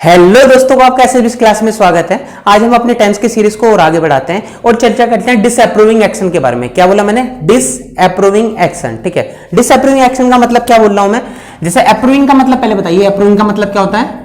Hello दोस्तों को आपका एसएसबी क्लास में स्वागत है। आज हम अपने टेंस की सीरीज को और आगे बढ़ाते हैं और चर्चा करते हैं डिसअप्रूविंग एक्शन के बारे में। क्या बोला मैंने? Disapproving action. ठीक है, डिसअप्रूविंग एक्शन का मतलब क्या बोल रहा हूं मैं? जैसे अप्रूविंग का मतलब पहले बताइए, अप्रूविंग का मतलब क्या होता है?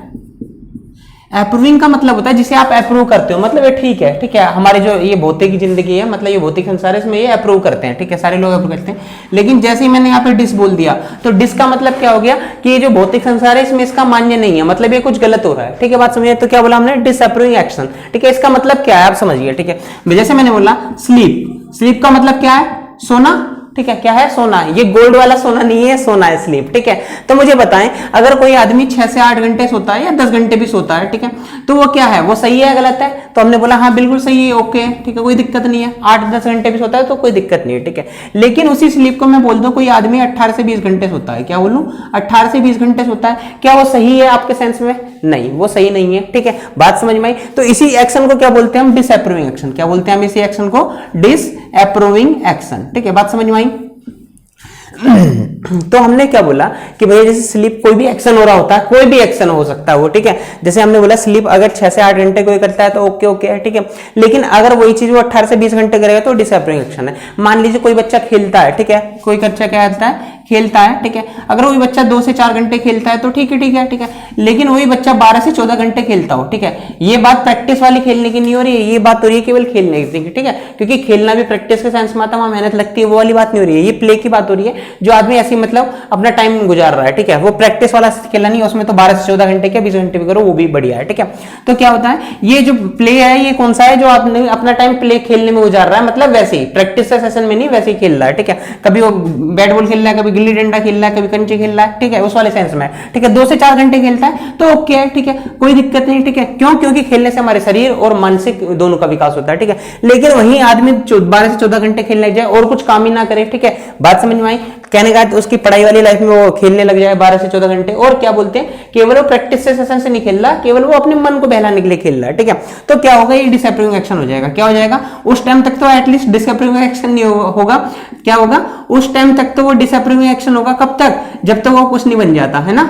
अप्रूविंग का मतलब होता है जिसे आप अप्रूव करते हो, मतलब ये ठीक है। ठीक है, हमारे जो ये भौतिक जिंदगी है, मतलब ये भौतिक संसार है, इसमें ये अप्रूव करते हैं। ठीक है, सारे लोग अप्रूव करते हैं। लेकिन जैसे ही मैंने यहाँ पे डिस बोल दिया तो डिस का मतलब क्या हो गया कि ये जो भौतिक संसार है इसमें इसका मान्य नहीं है, मतलब ये कुछ गलत हो रहा है। ठीक है, बात समझिए। तो क्या बोला हमने? Disapproving action. ठीक है, इसका मतलब क्या है आप समझिए। ठीक है, जैसे मैंने बोला स्लीप, स्लीप का मतलब क्या है? सोना। ठीक है, क्या है? सोना। ये गोल्ड वाला सोना नहीं है, सोना है स्लीप। ठीक है, तो मुझे बताएं, अगर कोई आदमी 6 से 8 घंटे सोता है या 10 घंटे भी सोता है, ठीक है, तो वो क्या है? वो सही है गलत है? तो हमने बोला हाँ बिल्कुल सही है, ओके, ठीक है, कोई दिक्कत नहीं है। 8-10 घंटे भी सोता है तो कोई दिक्कत नहीं है। ठीक है, लेकिन उसी स्लीप को मैं बोल दूं कोई आदमी 18 से 20 घंटे सोता है, क्या बोलूं? 18 से 20 घंटे सोता है, क्या वो सही है आपके सेंस में? नहीं, वो सही नहीं है। ठीक है, बात समझ में आई? तो इसी एक्शन को क्या बोलते हैं हम? Disapproving action. क्या बोलते हैं हम इसी एक्शन को? Disapproving action. ठीक है, बात समझ में आई? तो हमने क्या बोला कि भैया जैसे स्लीप कोई भी एक्शन हो रहा होता है, कोई भी एक्शन हो सकता है वो। ठीक है, जैसे हमने बोला स्लीप अगर 6 से 8 घंटे कोई करता है तो ओके ओके है। ठीक है, लेकिन अगर वही चीज वो 18 से 20 घंटे करेगा तो डिसअप्रूविंग एक्शन है। मान लीजिए कोई बच्चा खेलता है, ठीक है, कोई बच्चा क्या करता है? खेलता है। ठीक है, अगर वही बच्चा 2 से 4 घंटे खेलता है तो ठीक है, ठीक है, ठीक है, लेकिन वही बच्चा 12 से 14 घंटे खेलता हो, ठीक है, ये बात प्रैक्टिस वाली खेलने की नहीं हो रही है, ये बात हो रही है केवल खेलने की। ठीक है, क्योंकि खेलना भी प्रैक्टिस के सेंस में आता है, वहां मेहनत लगती है, वो वाली बात नहीं हो रही है, ये प्ले की बात हो रही है। जो आदमी ऐसे मतलब अपना टाइम गुजार रहा है, ठीक है, वो प्रैक्टिस वाला खेलना नहीं, उसमें तो 12 से 14 घंटे क्या 20 घंटे भी करो वो भी बढ़िया है। ठीक है, तो क्या होता है ये जो प्ले है ये कौन सा है? जो आपने अपना टाइम प्ले खेलने में गुजार रहा है, मतलब वैसे ही प्रैक्टिस के सेशन में नहीं, वैसे ही खेल रहा है। ठीक है, कभी वो बैट बॉल खेल रहा है, कभी गिल्ली डंडा खेल रहा है, कभी कंचे खेल रहा है। ठीक है, उस वाले सेंस में। ठीक है, 2 से 4 घंटे खेलता है तो ओके है। ठीक है, कोई दिक्कत नहीं। ठीक है, क्यों? क्योंकि खेलने से हमारे शरीर और मानसिक दोनों का विकास होता है। ठीक है, लेकिन वही आदमी 12 से 14 घंटे खेलने लग जाए और कुछ काम ही ना करे, ठीक है, बात समझ में आई? कहने का उसकी पढ़ाई वाली लाइफ में वो खेलने लग जाए 12 से 14 घंटे, और क्या बोलते हैं केवल वो प्रैक्टिस से सेशन से नहीं खेल रहा, केवल वो अपने मन को बहलाने के लिए खेल रहा है। ठीक है, तो क्या होगा? ये डिसअप्रूविंग एक्शन हो जाएगा। क्या हो जाएगा? उस टाइम तक तो एटलीस्ट डिसअप्रूविंग एक्शन नहीं होगा। क्या होगा? उस टाइम तक तो वो डिसअप्रूविंग एक्शन होगा। कब तक? जब तक वो कुछ नहीं बन जाता है ना।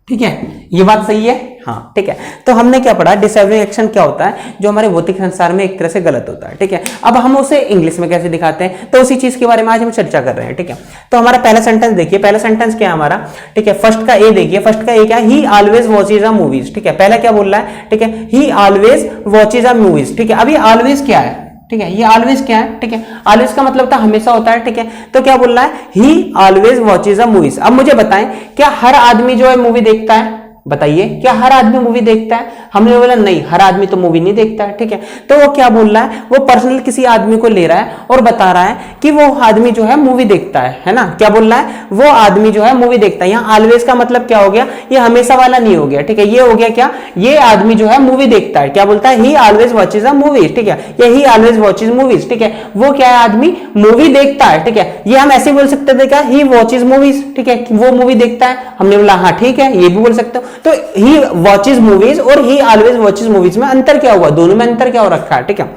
ठीक है, ये बात सही है? हाँ, ठीक है। तो हमने क्या पढ़ा? डिसअप्रूविंग एक्शन क्या होता है? जो हमारे भौतिक संसार में एक तरह से गलत होता है। ठीक है, अब हम उसे इंग्लिश में कैसे दिखाते हैं, तो उसी चीज के बारे में आज हम चर्चा कर रहे हैं। ठीक है, तो हमारा पहला सेंटेंस देखिए। पहला सेंटेंस क्या है हमारा? ठीक है, फर्स्ट का ए देखिए। फर्स्ट का ए क्या है? ही ऑलवेज वॉचेज अ मूवीज। ठीक है, पहला क्या बोल रहा है? ठीक है, ही ऑलवेज वॉचेज अ मूवीज। ठीक है, अब ये ऑलवेज क्या है? ठीक है, ये ऑलवेज क्या है? ठीक है, ऑलवेज का मतलब होता है हमेशा होता है। ठीक है, तो क्या बोल रहा है? ही ऑलवेज वॉचेज अ मूवीज। अब मुझे बताएं, क्या हर आदमी जो है मूवी देखता है? बताइए, क्या हर आदमी मूवी देखता है? हमने बोला नहीं, हर आदमी तो मूवी नहीं देखता है। ठीक है, तो वो क्या बोल रहा है? वो पर्सनल किसी आदमी को ले रहा है और बता रहा है कि वो आदमी जो है मूवी देखता है ना? क्या बोल रहा है? वो आदमी जो है मूवी देखता है। यहाँ ऑलवेज का मतलब क्या हो गया? ये हमेशा वाला नहीं हो गया। ठीक है, ये हो गया क्या? ये आदमी जो है मूवी देखता है। क्या बोलता है? ही ऑलवेज वॉचेज अ मूवीज। ठीक है, या ही ऑलवेज वॉचेज मूवीज। ठीक है, वो क्या है? आदमी मूवी देखता है। ठीक है, ये हम ऐसे बोल सकते थे क्या? He watches movies. ठीक है, वो मूवी देखता है। हमने बोला हाँ ठीक है, ये भी बोल सकते हो। तो ही वॉचेज मूवीज और ही ऑलवेज वॉचेज मूवीज में अंतर क्या हुआ? दोनों में अंतर क्या हो रखा है? ठीक है,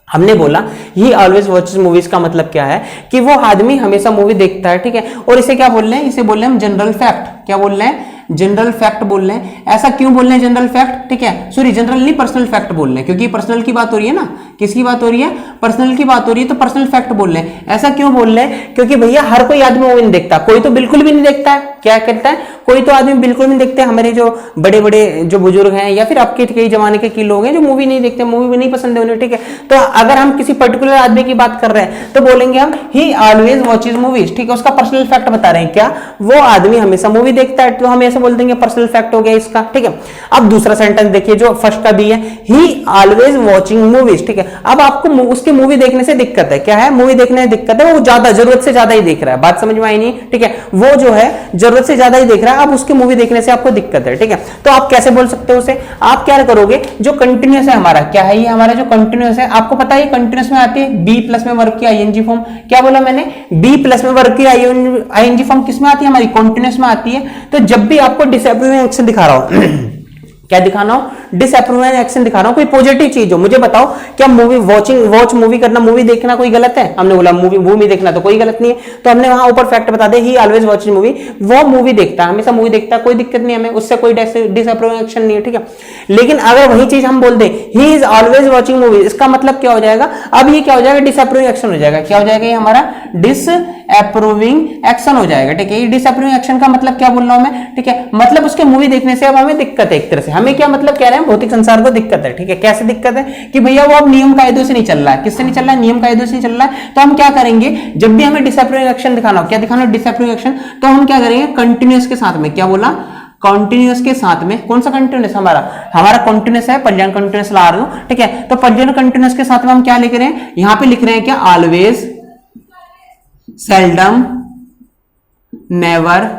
हमने बोला ही ऑलवेज वॉचेज मूवीज का मतलब क्या है कि वो आदमी हमेशा मूवी देखता है। ठीक है, और इसे क्या बोल रहे हैं? इसे बोल रहे हैं हम जनरल फैक्ट। क्या बोल रहे हैं? जनरल फैक्ट बोल रहे हैं। ऐसा क्यों बोल रहे हैं जनरल फैक्ट? ठीक है, सॉरी जनरल नहीं, पर्सनल फैक्ट बोल रहे हैं, क्योंकि पर्सनल की बात हो रही है ना। किसकी बात हो रही है? पर्सनल की बात हो रही है, तो पर्सनल फैक्ट बोल रहे हैं। ऐसा क्यों बोल रहे हैं? क्योंकि भैया हर कोई आदमी मूवी नहीं देखता, कोई तो बिल्कुल भी नहीं देखता है। क्या कहता है? कोई तो आदमी बिल्कुल नहीं देखते। हमारे जो बड़े बड़े जो बुजुर्ग हैं या फिर आपके कई जमाने के लोग हैं जो मूवी नहीं देखते, मूवी भी नहीं पसंद है उन्हें। ठीक है, तो अगर हम किसी पर्टिकुलर आदमी की बात कर रहे हैं तो बोलेंगे हम ही ऑलवेज वॉचेज मूवीज। ठीक है, उसका पर्सनल फैक्ट बता रहे हैं क्या? वो आदमी हमेशा मूवी देखता है, तो हम ऐसे बोल देंगे पर्सनल फैक्ट हो गया इसका। ठीक है, अब दूसरा सेंटेंस देखिए जो फर्स्ट का भी है, ही ऑलवेज वॉचिंग मूवीज। ठीक है, अब आपको उसके मूवी देखने से दिक्कत है। क्या है? मूवी देखने से दिक्कत है, वो ज्यादा जरूरत से ज्यादा ही देख रहा है। बात समझ में आई नहीं? ठीक है, वो जो है जरूरत से ज्यादा ही देख रहा है, अब उसके मूवी देखने से आपको दिक्कत है। ठीक है, तो आप कैसे बोल सकते हो उसे? आप क्या करोगे? जो कंटिन्यूअस है हमारा, क्या है ये हमारा जो कंटिन्यूअस है, आपको पता है कंटिन्यूअस में आती है बी प्लस में वर्ब की आईएनजी फॉर्म। क्या बोला मैंने? बी प्लस में वर्ब की आईएनजी फॉर्म किस में आती है? हमारी कंटिन्यूअस में आती है। तो जब भी आपको डिसअप्रूविंग एक्शन दिखा रहा हूं क्या दिखा रहा हूं, डिसअप्रूविंग एक्शन दिखा रहा हूं, कोई पॉजिटिव चीज हो। मुझे बताओ क्या वॉच मूवी करना, मूवी देखना कोई गलत है? हमने बोला मूवी देखना तो कोई गलत नहीं है, तो हमने वहां ऊपर फैक्ट बता दे, ही ऑलवेज वॉचिंग मूवी, वो मूवी देखता है, हमेशा मूवी देखता है, कोई दिक्कत नहीं हमें, उससे कोई डिसअप्रूविंग एक्शन नहीं है, ठीक है। लेकिन अगर वही चीज हम बोल दे he is always watching movie, इसका मतलब क्या हो जाएगा, अब ये क्या हो जाएगा, डिसअप्रूविंग एक्शन हो जाएगा। क्या हो जाएगा, ये हमारा डिसअप्रूविंग एक्शन हो जाएगा, ठीक है। ये डिसअप्रूविंग एक्शन का मतलब क्या बोल रहा हूं मैं, ठीक है, मतलब उसके मूवी देखने से अब हमें दिक्कत है, एक तरह से हमें क्या मतलब कह रहे हैं, भौतिक संसार को दिक्कत है, ठीक है। कैसे दिक्कत है कि भैया वो अब नियम कायदों से नहीं चल रहा है, किससे नहीं चल रहा है, नियम कायदों से नहीं चल रहा है। तो हम क्या करेंगे, जब भी हमें डिसअप्रूविंग एक्शन दिखाना हो, क्या दिखाना हो, डिसअप्रूविंग एक्शन, तो हम क्या करेंगे, कंटिन्यूअस के साथ में, क्या बोला, कॉन्टिन्यूअस के साथ में, कौन सा कंटिन्यूअस, हमारा कॉन्टिन्यूअस है, पर्यायन कंटिन्यूअस ला रहा हूं, ठीक है। तो पर्यायन कंटिन्यूअस के साथ में हम क्या लिख रहे हैं, यहां पे लिख रहे हैं क्या, ऑलवेज, सेल्डम, नेवर,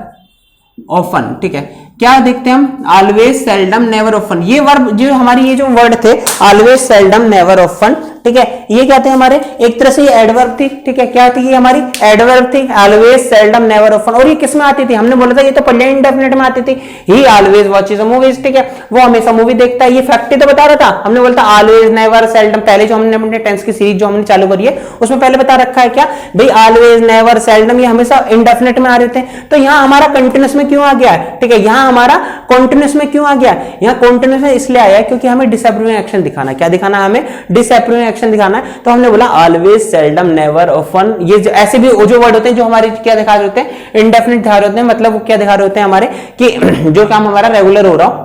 ऑफन, ठीक है। क्या देखते हैं हम, ऑलवेज, सेल्डम, नेवर, ऑफन, ये वर्ब जो हमारी, ये जो वर्ड थे ऑलवेज, सेल्डम, नेवर, ऑफन, ठीक है, ये क्या थे हमारे, एक तरह से ये एडवर्ब थी, ठीक है। क्या थी ये हमारी, एडवर्ब थी, ऑलवेज, सेल्डम, नेवर, ऑफन। और ये किस में आती थी, हमने बोला था ये तो पर्याय इंडेफिनिट में आती थी, ही ऑलवेज वॉचेस मूवीज, ठीक है, वो हमेशा मूवी देखता है। ये फैक्ट ही तो बता रहा था, हमने बोला था ऑलवेज, नेवर, सेल्डम, पहले जो हमने अपने टेंस की सीरीज जो हमने चालू करी है उसमें पहले बता रखा है क्या भाई, ऑलवेज, नेवर, सेल्डम, ये हमेशा इंडेफिनिट में आ रहे थे। तो यहाँ हमारा कंटिन्यूअस में क्यों आ गया है, ठीक है, यहाँ हमारा कॉन्टिन्यूअस में क्यों आ गया, यहाँ कॉन्टिन्यूअस में इसलिए आया है क्योंकि हमें डिसअप्रूविंग एक्शन दिखाना है। क्या दिखाना है हमें, डिसअप्रूविंग एक्शन दिखाना है। तो हमने बोला ऑलवेज, सेल्डम, नेवर, ऑफन, ये जो ऐसे भी जो वर्ड होते हैं जो हमारे क्या दिखा रहे होते हैं, इंडेफिनिट दिखा रहे होते हैं, मतलब वो क्या दिखा रहे होते हैं हमारे कि जो काम हमारा रेगुलर हो रहा हो,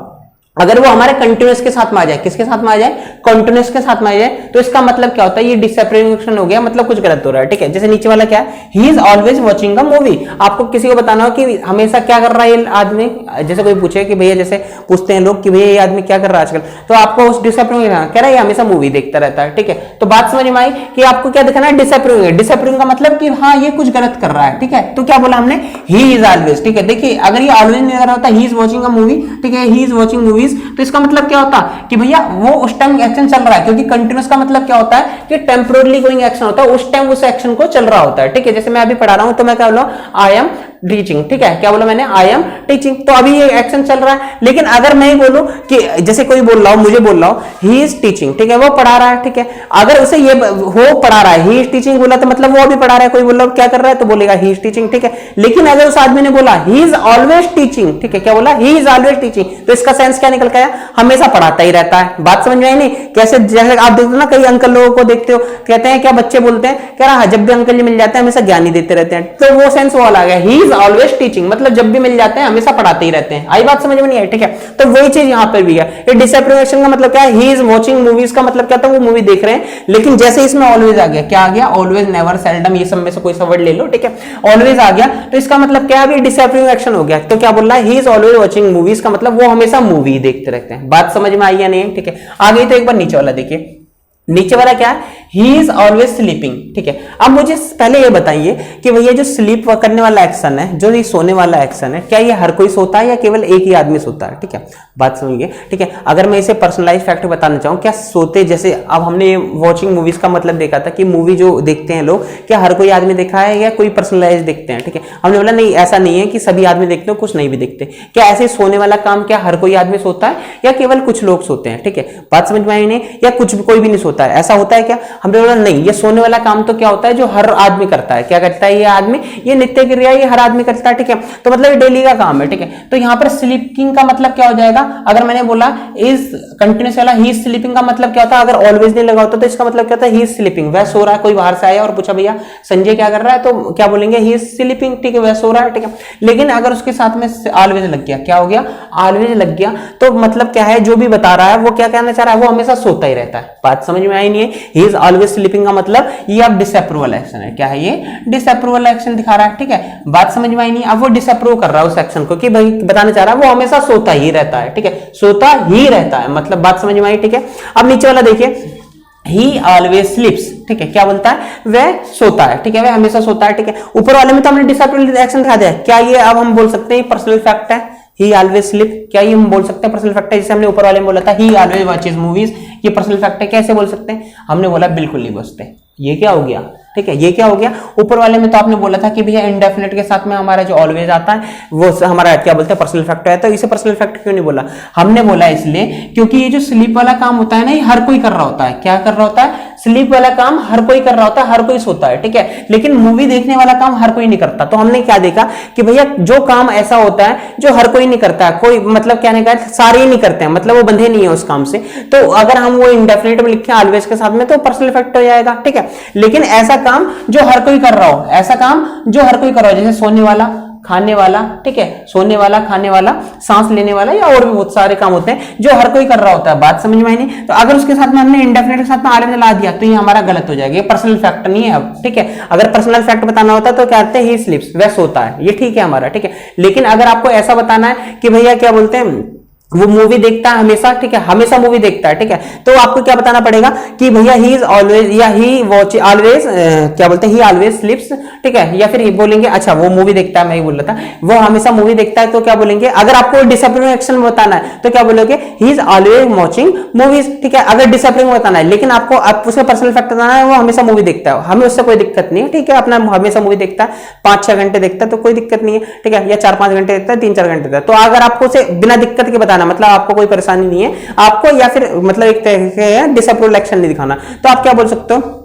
अगर वो हमारे कंटिन्यूअस के साथ में आ जाए, किसके साथ में आ जाए, कंटिन्यूअस के साथ में आ जाए, तो इसका मतलब क्या होता है, ये डिसअप्रूविंग एक्शन हो गया, मतलब कुछ गलत हो रहा है, ठीक है। जैसे नीचे वाला क्या है, he is always watching a movie, आपको किसी को बताना हो कि हमेशा क्या कर रहा है ये आदमी, जैसे कोई पूछे कि भैया, जैसे पूछते हैं लोग कि भैया ये आदमी क्या कर रहा है आजकल, तो आपको उस डिसअप्रूविंग कह रहा है, ये हमेशा मूवी देखता रहता है, ठीक है। तो बात समझ में आई कि आपको क्या दिखाना है, डिसअप्रूविंग। डिसअप्रूविंग का मतलब कि हाँ ये कुछ गलत कर रहा है, ठीक है। तो क्या बोला हमने, ही इज ऑलवेज, ठीक है। देखिए अगर ये ऑलवेज नहीं कर रहा होता, he is watching a movie, ठीक है, ही इज वॉचिंग मूवीज, तो इसका मतलब क्या होता कि भैया वो उस टाइम एक्शन चल रहा है, क्योंकि कंटिन्यूअस का मतलब क्या होता है कि टेम्पोरली गोइंग एक्शन होता है, उस टाइम उस एक्शन को चल रहा होता है, ठीक है। जैसे मैं अभी पढ़ा रहा हूं तो मैं क्या बोल रहा हूं, आई एम टीचिंग, ठीक है, क्या बोला मैंने, आई एम टीचिंग, तो अभी ये एक्शन चल रहा है। लेकिन अगर मैं बोलूं कि जैसे कोई बोल रहा हूं, मुझे बोल रहा हूं ही इज टीचिंग, ठीक है, वो पढ़ा रहा है, ठीक है, अगर उसे ये हो पढ़ा रहा है, ही इज टीचिंग बोला तो मतलब वो अभी पढ़ा रहा है, कोई बोल रहा है क्या कर रहा है तो बोलेगा ही इज टीचिंग, ठीक है। लेकिन अगर उस आदमी ने बोला ही इज ऑलवेज टीचिंग, ठीक है, क्या बोला, ही इज ऑलवेज टीचिंग, तो इसका सेंस क्या निकल गया, हमेशा पढ़ाता ही रहता है। बात समझ में आई नहीं, कैसे, जैसे आप देखते हो ना, कई अंकल लोगों को देखते हो, कहते हैं क्या, बच्चे बोलते हैं कह रहा जब भी अंकल जी मिल जाते हैं हमेशा ज्ञान ही देते रहते हैं, तो वो सेंस वो आ गया, ही इज ऑलवेज टीचिंग, मतलब जब भी मिल जाते हैं हमेशा पढ़ाते ही रहते हैं। आई बात समझ में नहीं आई, ठीक है। तो वही चीज यहां पर भी है, ये डिसअप्रूविंग एक्शन का मतलब क्या है, ही इज वॉचिंग मूवीज का मतलब क्या था, वो मूवी देख रहे हैं, लेकिन जैसे इसमें ऑलवेज आ गया, क्या आ गया, ऑलवेज, नेवर, सेल्डम, ये सब में से कोई सा वर्ड ले लो, ठीक है, ऑलवेज आ गया, तो इसका मतलब क्या है, डिसअप्रूविंग एक्शन हो गया। तो क्या बोल रहा है, he is always watching movies का मतलब वो हमेशा मूवी देखते रहते हैं। बात समझ में आई या नहीं, ठीक है। आगे तो एक बार नीचे वाला देखिए, नीचे वाला क्या है, ही इज ऑलवेज स्लीपिंग, ठीक है। अब मुझे पहले ये बताइए कि भैया जो स्लीप करने वाला एक्शन है, जो ये सोने वाला एक्शन है, क्या ये हर कोई सोता है या केवल एक ही आदमी सोता है, ठीक है, बात समझिए, ठीक है। अगर मैं इसे पर्सनलाइज फैक्ट बताना चाहूँ, क्या सोते, जैसे अब हमने वॉचिंग मूवीज का मतलब देखा था कि मूवी जो देखते हैं लोग, क्या हर कोई आदमी देखा है या कोई पर्सनलाइज देखते हैं, ठीक है। हमने बोला नहीं, ऐसा नहीं है कि सभी आदमी देखते हो, कुछ नहीं भी देखते। क्या ऐसे सोने वाला काम क्या हर कोई आदमी सोता है या केवल कुछ लोग सोते हैं, ठीक है, बात समझ में आई नहीं, या कुछ कोई भी नहीं सोता है, ऐसा होता है क्या, हमने बोला नहीं, ये सोने वाला काम तो क्या होता है, जो हर आदमी करता है, क्या करता है ये आदमी, ये नित्य क्रिया ये हर आदमी करता है, ठीक है। तो मतलब डेली का काम है, ठीक है। तो यहाँ पर स्लीपिंग का मतलब क्या हो जाएगा, अगर मैंने बोला इज कंटिन्यूस वाला ही इज स्लीपिंग का मतलब क्या होता है, अगर ऑलवेज नहीं लगा होता तो इसका मतलब क्या होता है, ही इज स्लीपिंग, वह सो रहा है। कोई बाहर से आया और पूछा भैया संजय क्या कर रहा है, तो क्या बोलेंगे, ही इज स्लीपिंग, ठीक है, वह सो रहा है, ठीक है। लेकिन अगर उसके साथ में ऑलवेज लग गया, क्या हो गया, ऑलवेज लग गया, तो मतलब क्या है, जो भी बता रहा है वो क्या कहना चाह रहा है, वो हमेशा सोता ही रहता है। बात समझ में आई नहीं है, ही इज ऑलवेज स्लीपिंग का मतलब ये अब डिसअप्रूवल एक्शन है, क्या है ये, डिसअप्रूवल एक्शन दिखा रहा है, ठीक है। बात समझ में आई नहीं, अब वो डिसअप्रूव कर रहा है उस एक्शन को, कि भाई बताना चाह रहा है वो हमेशा सोता ही रहता है, ठीक है, सोता ही रहता है, मतलब बात समझ में आई, ठीक है। अब नीचे वाला देखिए, ही ऑलवेज स्लीप्स, ठीक है, क्या बोलता है, वह सोता है, ठीक है, वह हमेशा सोता है, ठीक है। ऊपर वाले में तो हमने डिसअप्रूवल एक्शन दिखा दिया, क्या ये अब हम बोल सकते हैं पर्सनल फैक्ट है, ही ऑलवेज स्लीप, क्या ये हम बोल सकते हैं पर्सनल फैक्ट है, जैसे हमने ऊपर वाले में बोला था ही ऑलवेज वॉचेस मूवीज, ये पर्सनल फैक्ट है, कैसे बोल सकते हैं, हमने बोला बिल्कुल नहीं बोलते, ये क्या हो गया, ठीक है, ये क्या हो गया। ऊपर वाले में तो आपने बोला था कि भैया इंडेफिनिट के साथ में हमारा जो ऑलवेज आता है वो हमारा क्या बोलते हैं पर्सनल फैक्ट है, तो इसे पर्सनल फैक्ट क्यों नहीं बोला, हमने बोला इसलिए क्योंकि ये जो स्लीप वाला काम होता है ना, ये हर कोई कर रहा होता है। क्या कर रहा होता है, स्लीप वाला काम हर कोई कर रहा होता है, हर कोई सोता है, ठीक है, लेकिन मूवी देखने वाला काम हर कोई नहीं करता। तो हमने क्या देखा कि भैया जो काम ऐसा होता है जो हर कोई नहीं करता, कोई मतलब क्या नहीं करता, सारे ही नहीं करते हैं, मतलब वो बंधे नहीं है उस काम से, तो अगर हम वो इंडेफिनिट में लिखें ऑलवेज के साथ में तो पर्सनल फैक्ट हो जाएगा, ठीक है। लेकिन ऐसा काम जो हर कोई कर रहा हो, ऐसा काम जो हर कोई कर रहा हो, जैसे सोने वाला, खाने वाला, ठीक है, सोने वाला, खाने वाला, सांस लेने वाला, या और भी बहुत सारे काम होते हैं जो हर कोई कर रहा होता है। बात समझ में आई नहीं, तो अगर उसके साथ में हमने इंडेफिनिट के साथ में ऑलवेज ला दिया तो ये हमारा गलत हो जाएगा, ये पर्सनल फैक्ट नहीं है अब, ठीक है। अगर पर्सनल फैक्ट बताना होता तो क्या कहते हैं, ही स्लीप्स, वह सोता है, ये ठीक है हमारा, ठीक है। लेकिन अगर आपको ऐसा बताना है कि भैया क्या बोलते हैं वो मूवी देखता है हमेशा, ठीक है, हमेशा मूवी देखता है, ठीक है, तो आपको क्या बताना पड़ेगा कि भैया ही इज ऑलवेज या ही वॉच ऑलवेज क्या बोलते हैं, ही ऑलवेज स्लीप्स, ठीक है, या फिर बोलेंगे अच्छा वो मूवी देखता है, मैं ही बोल रहा था वो हमेशा मूवी देखता है, तो क्या बोलेंगे, अगर आपको डिसअपीयरिंग एक्शन में बताना है तो क्या बोलोगे, ही इज ऑलवेज वॉचिंग मूवीज, ठीक है, अगर डिसअपीयरिंग बताना है। लेकिन आपको आप उसका पर्सनल फैक्ट बताना है वो हमेशा मूवी देखता है, हमें उससे कोई दिक्कत नहीं है, ठीक है, अपना हमेशा मूवी देखता है, 5-6 घंटे देखता है तो कोई दिक्कत नहीं है, ठीक है, या 4-5 घंटे देखता है, 3-4 घंटे देखता है, तो अगर आपको उसे बिना दिक्कत के बताना, मतलब आपको कोई परेशानी नहीं है आपको, या फिर मतलब एक तरीके डिसअप्रूवल एक्शन नहीं दिखाना, तो आप क्या बोल सकते हो,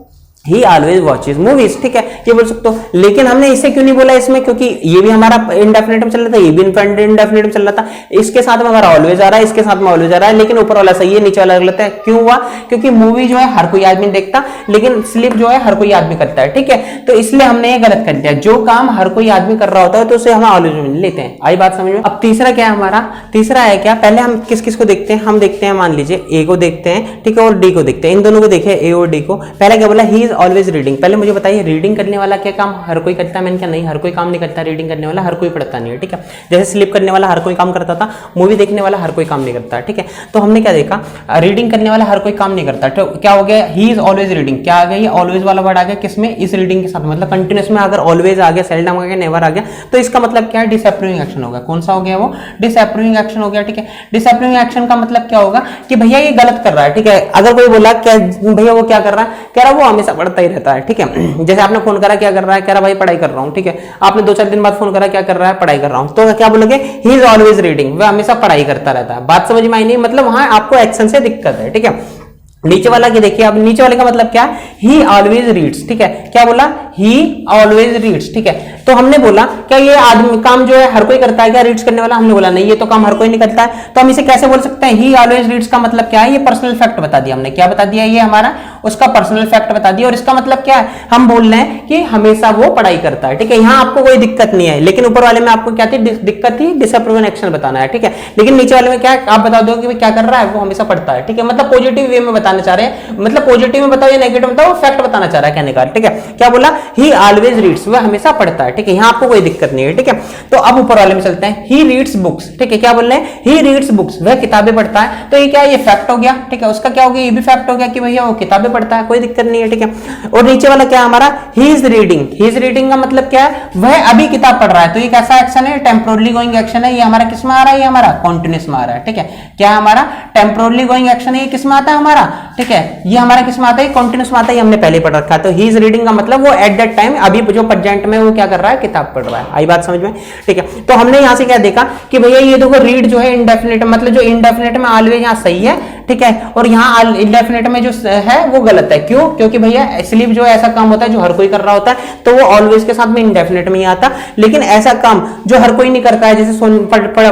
ही ऑलवेज वॉचेज मूवीज, ठीक है, ये बोल सकते हो। लेकिन हमने इसे क्यों नहीं बोला इसमें, क्योंकि ये भी हमारा इंडेफिनिट में चल रहा था, ये भी इंडेफिनिट में चल रहा था, इसके साथ में हमारा ऑलवेज आ रहा है, इसके साथ में ऑलवेज आ रहा है, लेकिन ऊपर वाला सही है, नीचे वाला गलत है। क्यों हुआ, क्योंकि मूवी जो है हर कोई आदमी देखता, लेकिन स्लीप जो है हर कोई आदमी करता है, ठीक है, तो इसलिए हमने ये गलत कर दिया। जो काम हर कोई आदमी कर रहा होता है तो उसे हम ऑलवेज में लेते हैं। आई बात समझ में। अब तीसरा क्या है हमारा, तीसरा है क्या, पहले हम किस किस को देखते हैं, हम देखते हैं मान लीजिए ए को देखते हैं, ठीक है, और डी को देखते हैं, इन दोनों को देखे ए और डी को। पहले क्या बोला, ही इज ऑलवेज रीडिंग। पहले मुझे बताइए रीडिंग करने वाला क्या काम हर कोई करता है, मैंने क्या नहीं, हर कोई काम नहीं करता, रीडिंग करने वाला हर कोई पढ़ता नहीं है, ठीक है। जैसे स्लीप करने वाला हर कोई काम करता था, मूवी देखने वाला हर कोई काम नहीं करता, ठीक है। तो हमने क्या देखा, रीडिंग करने वाला हर कोई काम नहीं करता, तो क्या हो गया, ही इज ऑलवेज रीडिंग। क्या आ गया, ये ऑलवेज वाला वर्ड आ गया किसमें, इस रीडिंग के साथ, मतलब कंटिन्यूस में अगर ऑलवेज आ गया, सेल्डम आ गया, नेवर आ गया, तो इसका मतलब क्या है, डिसअप्रूविंग एक्शन होगा। कौन सा हो गया, वो डिसअप्रूविंग एक्शन हो गया, ठीक है। डिसअप्रूविंग एक्शन का मतलब क्या होगा कि भैया ये गलत कर रहा है, ठीक है। अगर कोई बोला क्या भैया वो क्या कर रहा है, कह रहा वो हमेशा पढ़ता ही रहता है, ठीक है। जैसे आपने फोन करा, क्या कर रहा है, कह रहा भाई पढ़ाई कर रहा हूं, ठीक है। आपने 2-4 दिन बाद फोन करा, क्या कर रहा है, पढ़ाई कर रहा हूं, तो क्या बोलोगे, ही इज ऑलवेज रीडिंग, वह हमेशा पढ़ाई करता रहता है। बात समझ में आई नहीं, मतलब वहां आपको एक्शन से दिक्कत है, ठीक है। नीचे वाला की देखिए, अब नीचे वाले का मतलब क्या है, ही ऑलवेज रीड्स, ठीक है। क्या बोला, ही ऑलवेज रीड्स, ठीक है। तो हमने बोला क्या ये आदमी काम जो है हर कोई करता है क्या, रीड्स करने वाला, हमने बोला नहीं, ये तो काम हर कोई नहीं करता है। तो हम इसे कैसे बोल सकते हैं, ही ऑलवेज रीड्स का मतलब क्या है, ये पर्सनल फैक्ट बता दिया हमने। क्या बता दिया, ये हमारा उसका पर्सनल फैक्ट बता दिया, और इसका मतलब क्या है, हम बोल रहे हैं कि हमेशा वो पढ़ाई करता है, ठीक है। यहाँ आपको कोई दिक्कत नहीं है, लेकिन ऊपर वाले में आपको क्या थी दिक्कत थी, डिसअप्रूविंग एक्शन बताना है, ठीक है। लेकिन नीचे वाले में क्या है, आप बता दो कि क्या कर रहा है, वो हमेशा पढ़ता है, ठीक है। मतलब पॉजिटिव वे में बताना चाह रहे हैं, मतलब पॉजिटिव में बताओ या नेगेटिव में बताओ, फैक्ट बताना चाह रहा है कहने का, ठीक है। क्या बोला, ही ऑलवेज रीड्स, वह हमेशा पढ़ता है, ठीक है। यहाँ आपको कोई दिक्कत नहीं है, ठीक है। तो अब ऊपर वाले में चलते हैं, ही रीड्स बुक्स, ठीक है। क्या बोल रहे हैं, ही रीड्स बुक्स, वह किताबें पढ़ता है, तो ये क्या, ये फैक्ट हो गया, ठीक है। उसका क्या हो गया, ये भी फैक्ट हो गया कि भैया वो किताबें पढ़ता है, कोई दिक्कत नहीं है, ठीक है। और नीचे वाला क्या हमारा, he is reading, he is reading का मतलब क्या है, वह अभी किताब पढ़ रहा है, तो ये कैसा एक्शन है, टेम्पोरली गोइंग एक्शन है। ये हमारा किस में आ रहा है, ये हमारा कॉन्टिन्यूस में आ रहा है, ठीक है। क्या हमारा टेम्पोरली गोइंग एक्शन है, ये किस में आता है हमारा, ठीक है। ये हमारा किस में आता है, कॉन्टिन्यूस में आता है, हमने पहले पढ़ रखा है। तो ही इज रीडिंग का मतलब वो एट दैट टाइम, अभी जो प्रेजेंट में वो क्या कर रहा है, किताब पढ़ रहा है। आई बात समझ में, ठीक है। तो हमने यहां से क्या देखा कि भैया ये देखो रीड जो है इंडेफिनिट, मतलब जो इंडेफिनिट में ऑलवेज यहाँ सही है, ठीक है, और यहाँ इंडेफिनिट में जो है वो गलत है। क्यों, क्योंकि भैया स्लीप जो ऐसा काम होता है जो हर कोई कर रहा होता है, तो वो ऑलवेज के साथ में इंडेफिनिट में ही आता। लेकिन ऐसा काम जो हर कोई नहीं करता है, जैसे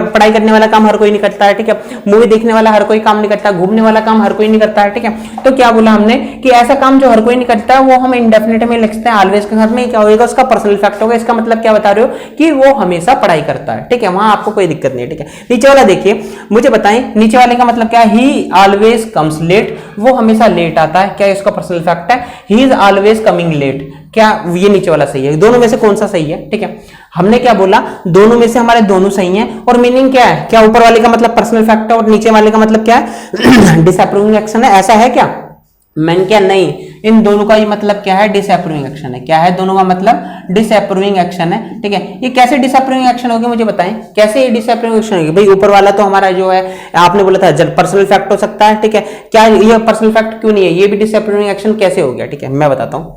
पढ़ाई करने वाला काम हर कोई नहीं करता है, ठीक है। मूवी देखने वाला हर कोई काम नहीं करता, घूमने वाला काम हर कोई नहीं करता है, ठीक है। तो क्या बोला हमने कि ऐसा काम जो हर कोई नहीं करता है वो हम इंडेफिनिट में लिखते हैं, ऑलवेज के साथ में क्या होगा, उसका पर्सनल फैक्ट होगा। इसका मतलब क्या बता रहे हो कि वो हमेशा पढ़ाई करता है, ठीक है। वहां आपको कोई दिक्कत नहीं है, ठीक है। नीचे वाला देखिए, मुझे बताएं नीचे वाले का मतलब क्या है, ही ऑलवेज कम्स लेट, वो हमेशा लेट आता है, क्या इसका पर्सनल फैक्ट है। He is always coming late, क्या ये नीचे वाला सही है, दोनों में से कौन सा सही है, ठीक है। हमने क्या बोला, दोनों में से हमारे दोनों सही हैं। और मीनिंग क्या है, क्या ऊपर वाले का मतलब पर्सनल फैक्ट है और नीचे वाले का मतलब क्या है, डिसअप्रूविंग एक्शन है, ऐसा है क्या, मैंने क्या नहीं, इन दोनों का ही मतलब क्या है, डिसअप्रूविंग एक्शन है। क्या है दोनों का मतलब, डिसअप्रूविंग एक्शन है। ठीक है, ये कैसे डिसअप्रूविंग एक्शन होगी मुझे बताएं, कैसे ये डिसअप्रूविंग एक्शन होगी? भाई ऊपर वाला तो हमारा जो है आपने बोला था पर्सनल फैक्ट हो सकता है। ठीक है, क्या ये पर्सनल फैक्ट क्यों नहीं है, ये भी डिसअप्रूविंग एक्शन कैसे हो गया? ठीक है, मैं बताता हूं।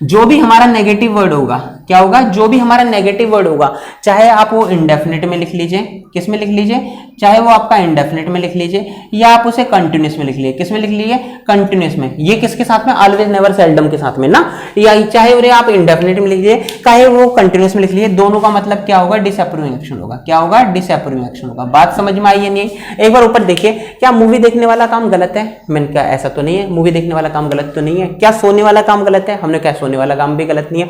जो भी हमारा नेगेटिव वर्ड होगा, क्या होगा, जो भी हमारा नेगेटिव वर्ड होगा, चाहे आप वो इंडेफिनिट में लिख लीजिए, किस में लिख लीजिए, चाहे वो आपका इंडेफिनिट में लिख लीजिए, या आप उसे कंटिन्यूस में लिख लीजिए। किस में लिख लीजिए, कंटिन्यूस में। ये किसके साथ में, ऑलवेज नेवर सेल्डम के साथ में ना, या चाहे उन्हें आप इंडेफिनिट में लिख लीजिए, चाहे वो कंटिन्यूस में लिख लीजिए, दोनों का मतलब क्या होगा, डिसअप्रूविंग एक्शन होगा। क्या होगा, डिसअप्रूविंग एक्शन होगा। बात समझ में आई है नहीं? एक बार ऊपर देखिए, क्या मूवी देखने वाला काम गलत है? मैंने कहा ऐसा तो नहीं है, मूवी देखने वाला काम गलत तो नहीं है। क्या सोने वाला काम गलत है? हमने क्या सोने वाला काम भी गलत नहीं है।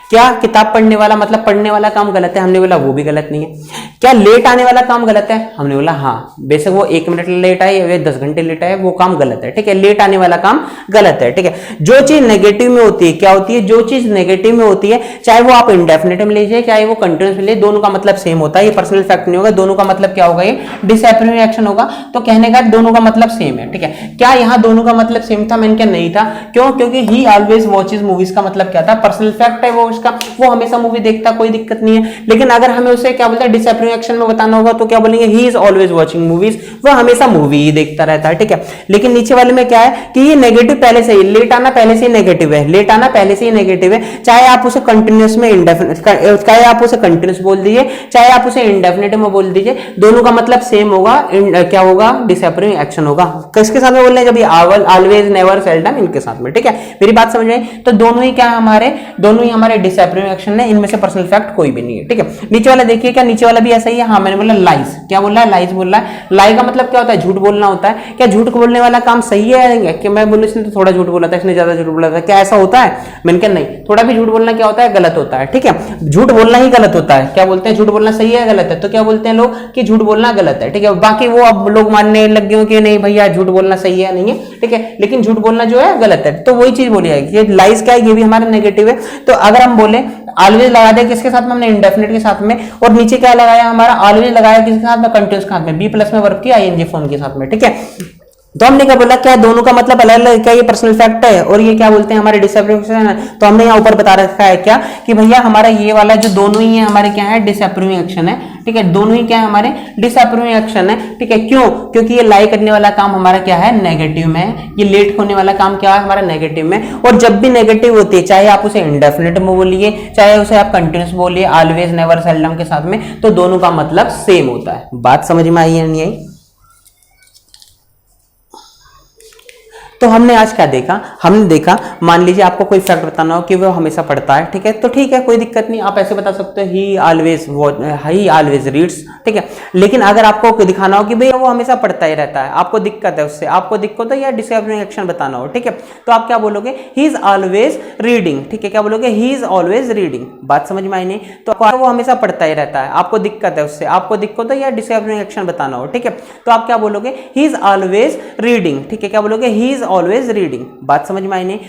क्या किताब पढ़ने वाला मतलब पढ़ने वाला काम गलत है? हमने बोला वो भी गलत नहीं है। क्या लेट आने वाला काम गलत है? हमने बोला हाँ, बेशक वो 1 मिनट लेट आए या 10 घंटे लेट आए, वो काम गलत है। ठीक है, लेट आने वाला काम गलत है। ठीक है, जो चीज नेगेटिव में होती है, क्या होती है, जो चीज नेगेटिव में होती है, चाहे वो आप इंडेफिनिट में लीजिए, चाहे वो कंटिन्यूस में लीजिए, दोनों का मतलब सेम होता है। ये पर्सनल फैक्ट नहीं होगा, दोनों का मतलब क्या होगा, ये डिसअप्रूविंग एक्शन होगा। तो कहने का दोनों का मतलब सेम है। ठीक है, क्या यहाँ दोनों का मतलब सेम था? मैंने क्या नहीं था। क्यों? क्योंकि ही ऑलवेज वॉचेस मूवीज का मतलब क्या था, पर्सनल फैक्ट है वो उसका, वो हमेशा मूवी देखता, कोई दिक्कत नहीं है। लेकिन अगर हमें उसे क्या बोलते हैं, डिसअप्रूविंग एक्शन में बताना होगा तो क्या बोलेंगे, ही इज ऑलवेज वॉचिंग मूवीज, वो हमेशा मूवी ही देखता रहता है। ठीक है, लेकिन नीचे वाले में क्या है कि ये नेगेटिव पहले से ही, लेट आना पहले से ही नेगेटिव है, लेट आना पहले से ही नेगेटिव है। चाहे आप उसे कंटिन्यूस में इंडेफिनिट, चाहे आप उसे कंटिन्यूस बोल दीजिए, चाहे आप उसे इंडेफिनिट में बोल दीजिए, दोनों का मतलब सेम होगा। क्या होगा, डिसअप्रूविंग एक्शन होगा। किसके साथ में बोल रहे हैं, जब ये ऑलवेज नेवर सेल्डम इनके साथ में। ठीक है, मेरी बात समझ में आई? तो दोनों ही क्या हमारे, दोनों ही हमारे डिसअप्रूविंग एक्शन है, इनमें से पर्सनल फैक्ट कोई भी नहीं है। ठीक है, नीचे वाला देखिए, क्या नीचे वाला भी ऐसा ही है? हाँ, मैंने बोला लाइज, क्या बोल रहा है, लाइज बोल रहा है। लाई का मतलब क्या होता है, झूठ बोलना होता है। क्या झूठ बोलने वाला काम सही है? कि मैं बोलूं इसने तो थोड़ा झूठ बोला था, इसने ज्यादा झूठ बोला था, क्या ऐसा होता है? मैंने कहा नहीं, थोड़ा भी झूठ बोलना क्या होता है, गलत होता है। ठीक है, झूठ बोलना ही गलत होता है। क्या बोलते हैं, झूठ बोलना सही है गलत है? तो क्या बोलते हैं लोग कि झूठ बोलना गलत है। ठीक है, बाकी वो अब लोग मानने लग गए कि नहीं भैया झूठ बोलना सही है, नहीं है। ठीक है, लेकिन झूठ बोलना जो है गलत है। तो वही चीज बोली जाएगी, ये लाइज क्या है, ये भी हमारा नेगेटिव है। तो अगर हम बोले ऑलवेज लगा दिया किसके साथ में, हमने इंडेफिनिट के साथ में, और नीचे क्या लगाया हमारा, ऑलवेज लगाया किसके साथ में, कंटिन्यूस के साथ में, बी प्लस में वर्ब की आईएनजी फॉर्म के साथ में। ठीक है, तो हमने क्या बोला, क्या दोनों का मतलब अलग अलग, क्या ये पर्सनल फैक्ट है और ये क्या बोलते हैं हमारे डिसअप्रूविंग है। तो हमने यहाँ ऊपर बता रखा है क्या कि भैया हमारा ये वाला जो दोनों ही है हमारे क्या है, डिसअप्रूविंग एक्शन है। ठीक है, दोनों ही क्या है हमारे डिसअप्रूविंग एक्शन है। ठीक है, क्यों? क्योंकि ये लाई करने वाला काम हमारा क्या है, नेगेटिव में है। ये लेट होने वाला काम क्या है हमारा, नेगेटिव में। और जब भी नेगेटिव होती है, चाहे आप उसे इंडेफिनिट में बोलिए, चाहे उसे आप कंटिन्यूस बोलिए, ऑलवेज नेवर सेल्डम के साथ में, तो दोनों का मतलब सेम होता है। बात समझ में आई या नहीं आई? तो हमने आज क्या देखा, हमने देखा मान लीजिए आपको कोई फैक्ट बताना हो कि वो हमेशा पढ़ता है। ठीक है, तो ठीक है, कोई दिक्कत नहीं, आप ऐसे बता सकते हो ही ऑलवेज रीड्स। ठीक है, लेकिन अगर आपको दिखाना हो कि भाई वो हमेशा पढ़ता ही रहता है, आपको दिक्कत है उससे, आपको दिक्कत है या डिसअप्रूविंग एक्शन बताना हो, ठीक है, तो आप क्या बोलोगे, ही इज ऑलवेज रीडिंग। ठीक है, क्या बोलोगे, ही इज ऑलवेज रीडिंग। बात समझ में आई नहीं? तो वो हमेशा पढ़ता ही रहता है, आपको दिक्कत है उससे, आपको दिक्कत है या डिसअप्रूविंग एक्शन बताना हो, ठीक है, तो आप क्या बोलोगे, ही इज ऑलवेज रीडिंग। ठीक है, क्या बोलोगे, ही इज ऑलवेज रीडिंग। बात समझ में आई नहीं?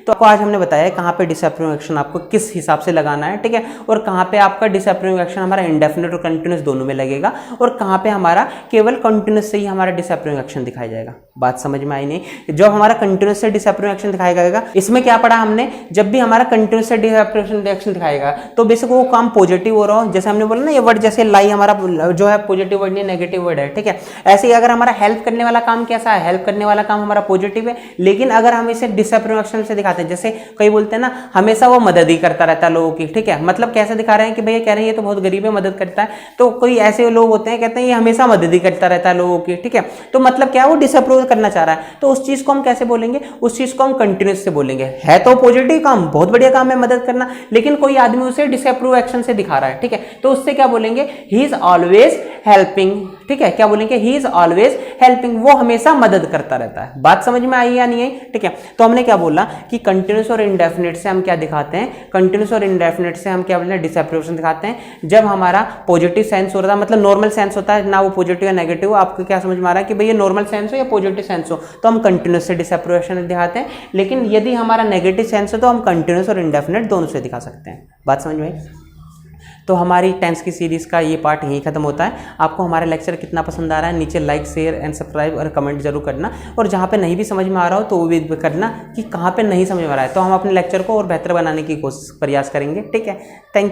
तो आपको आज हमने बताया कहाँ पे डिसअप्रूविंग एक्शन आपको किस हिसाब से लगाना है। ठीक है, और कहाँ पे आपका डिसअप्रूविंग एक्शन हमारा इंडेफिनिट और कंटिन्यूस दोनों में लगेगा, और कहाँ पे हमारा केवल कंटिन्यूस से ही हमारा डिसअप्रूविंग एक्शन दिखाया जाएगा। बात समझ में आई नहीं? जब हमारा कंटिन्यूस से डिसअप्रूविंग एक्शन दिखाया जाएगा, इसमें क्या पढ़ा हमने, जब भी हमारा कंटिन्यूस से डिसअप्रूविंग एक्शन दिखाएगा तो बेसिक वो काम पॉजिटिव हो रहा हो, जैसे हमने बोला ना ये वर्ड, जैसे लाई हमारा जो है पॉजिटिव वर्ड नहीं नेगेटिव वर्ड है। ठीक है, ऐसे ही अगर हमारा हेल्प करने वाला काम कैसा है, हेल्प करने वाला काम हमारा पॉजिटिव है, लेकिन अगर हम इसे डिसअप्रूविंग एक्शन से दिखाते हैं, जैसे कई बोलते हैं ना हमेशा वो मदद ही करता रहता है लोगों की। ठीक है, मतलब कैसे दिखा रहे हैं कि भैया कह रहे हैं ये तो बहुत गरीब है, मदद करता है, तो कोई ऐसे लोग होते हैं कहते हैं ये हमेशा मदद ही करता रहता है लोगों की। ठीक है, तो मतलब क्या, वो डिसअप्रूव करना चाह रहा है, तो उस चीज को हम कैसे बोलेंगे, उस चीज को हम कंटिन्यूस से बोलेंगे। है तो पॉजिटिव काम, बहुत बढ़िया काम है मदद करना, लेकिन कोई आदमी उसे डिसअप्रूव एक्शन से दिखा रहा है। ठीक है, तो उससे क्या बोलेंगे, ही इज ऑलवेज हेल्पिंग। ठीक है, क्या बोलेंगे, ही इज ऑलवेज हेल्पिंग, वो हमेशा मदद करता रहता है। बात समझ में आई या नहीं आई? ठीक है, तो हमने क्या बोला कि कंटिन्यूस और इंडेफिनिट से हम क्या दिखाते हैं, कंटिन्यूस और इंडेफिनिट से हम क्या बोलते हैं, डिसअप्रूवेशन दिखाते हैं। जब हमारा पॉजिटिव सेंस हो रहा है, मतलब नॉर्मल सेंस होता है ना, वो पॉजिटिव या नेगेटिव, आपको क्या समझ में आ रहा है कि भैया नॉर्मल सेंस हो या पॉजिटिव सेंस हो, तो हम कंटिन्यूस से डिसअप्रूवेशन दिखाते हैं। लेकिन यदि हमारा नेगेटिव सेंस हो तो हम कंटिन्यूस और इंडेफिनिट दोनों से दिखा सकते हैं। बात समझ में आई? तो हमारी टेंस की सीरीज़ का ये पार्ट यहीं खत्म होता है। आपको हमारा लेक्चर कितना पसंद आ रहा है नीचे लाइक शेयर एंड सब्सक्राइब और कमेंट जरूर करना, और जहाँ पे नहीं भी समझ में आ रहा हो तो वो भी करना कि कहाँ पे नहीं समझ में आ रहा है, तो हम अपने लेक्चर को और बेहतर बनाने की कोशिश प्रयास करेंगे। ठीक है, थैंक